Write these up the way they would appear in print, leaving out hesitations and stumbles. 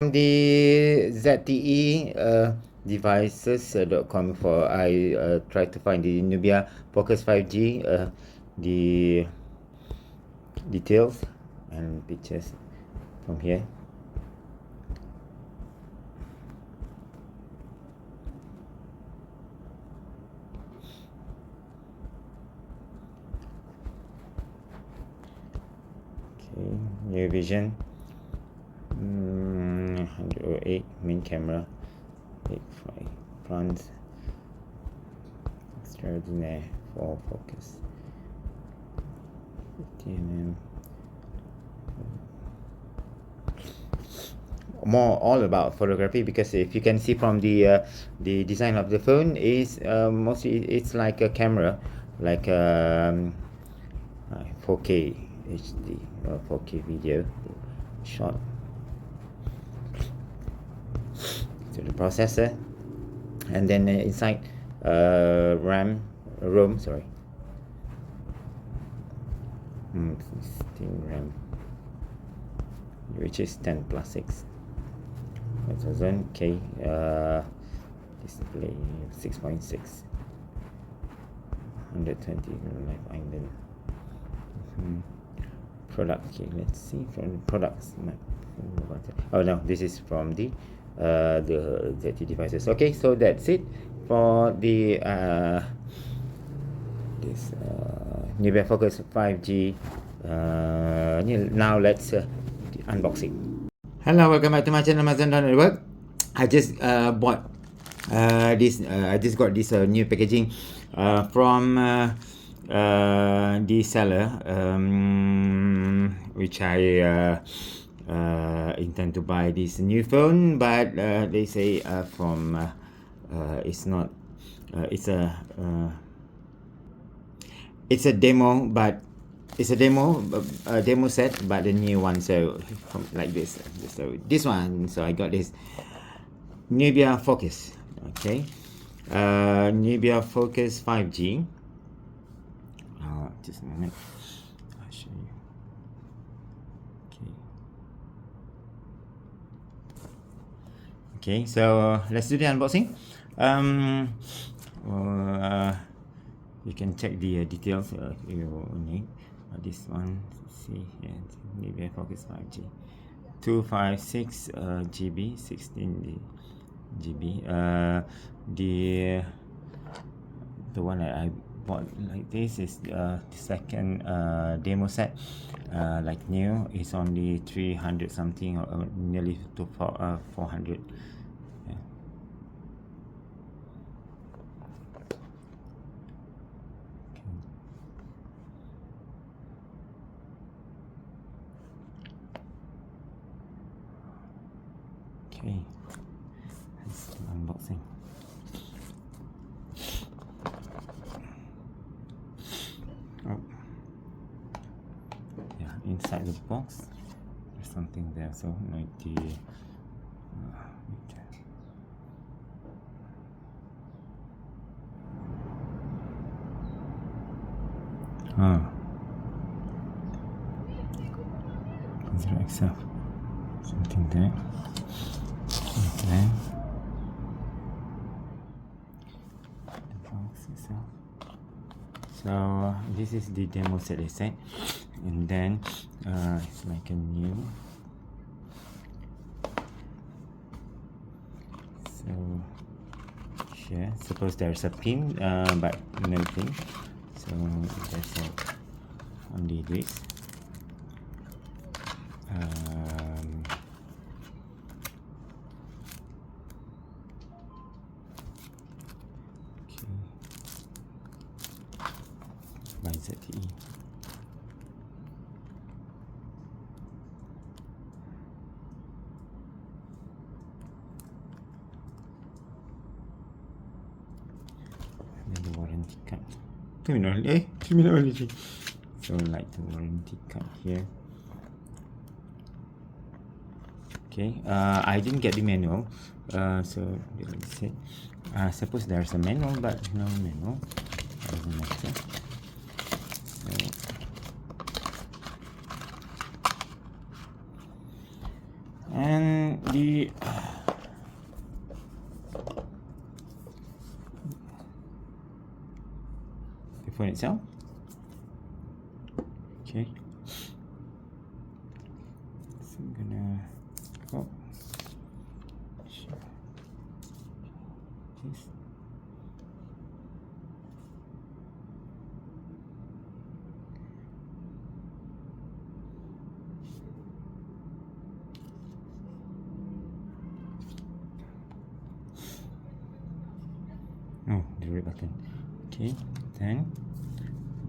The ZTE devices.com for I tried to find the Nubia Focus 5G the details and pictures from here. Okay, new vision. 108 main camera, 85 front, extraordinaire for focus, 50 mm. More all about photography, because if you can see from the design of the phone is mostly it's like a camera, like 4K HD 4K video shot. So the processor, and then inside ROM, sorry, 16 RAM, which is 10 plus 6. 1000K display 6.6, 120 live island. Product. Okay, let's see from the products map. Oh no, this is from the ZTE devices. Okay, so that's it for the this Nubia Focus 5G. Now let's unboxing. Hello, welcome back to my channel, Maison Dor Network. I just bought this. I just got this new packaging from the seller, which I intend to buy this new phone, but they say from it's not. It's a demo, but it's a demo set, but the new one. So like this. So this one. So I got this Nubia Focus. Okay, Nubia Focus 5G. Just a minute. I'll show you. Okay, so let's do the unboxing. You can check the details if you need. This one, see here, Nubia Focus 5G, 256 GB, 16 GB. The one that I bought like this is the second demo set. Like new, it's only 300 something, or nearly to 400. Yeah. Okay, let's do unboxing. Oh, yeah, inside the box there's something there, so like the consider itself, something there. Okay, the box itself. So this is the demo set they said, and then it's like a new. So here, suppose there's a pin, but no pin. So there's only this. By ZTE. And then the warranty card. Terminology. So like the warranty card here. Okay, I didn't get the manual, so let me see. Suppose there's a manual, but no manual. Doesn't matter. And the phone itself. Okay, so I'm gonna go this. Oh, the red button. Okay, then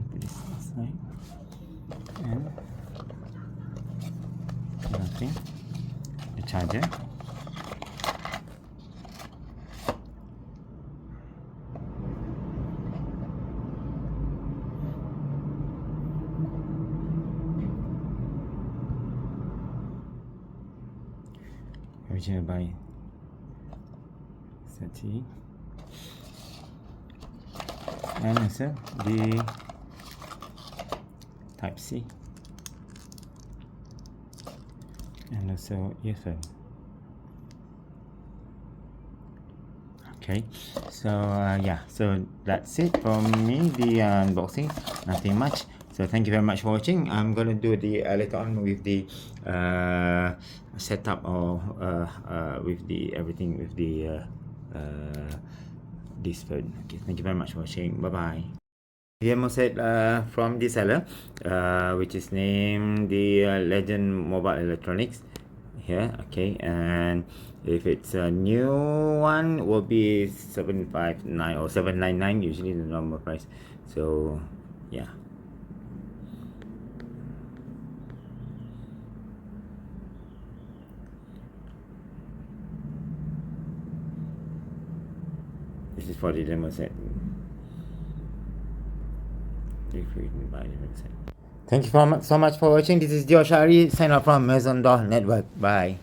put this aside and nothing. The charger. Original by Zte. And also the Type C, and also earphone. Okay, so yeah, so that's it from me, the unboxing, nothing much. So thank you very much for watching. I'm gonna do the later on with the setup, or with the everything with the this phone. Okay, thank you very much for watching. Bye bye. Demo set from the seller, which is named the Legend Mobile Electronics here. Okay, and if it's a new one, will be 759 or 799, usually the normal price. So yeah, this is for the demo set. If we can buy the demo set. Thank you so much for watching. This is DiorShaari, sign off from Maison Dor Network. Bye.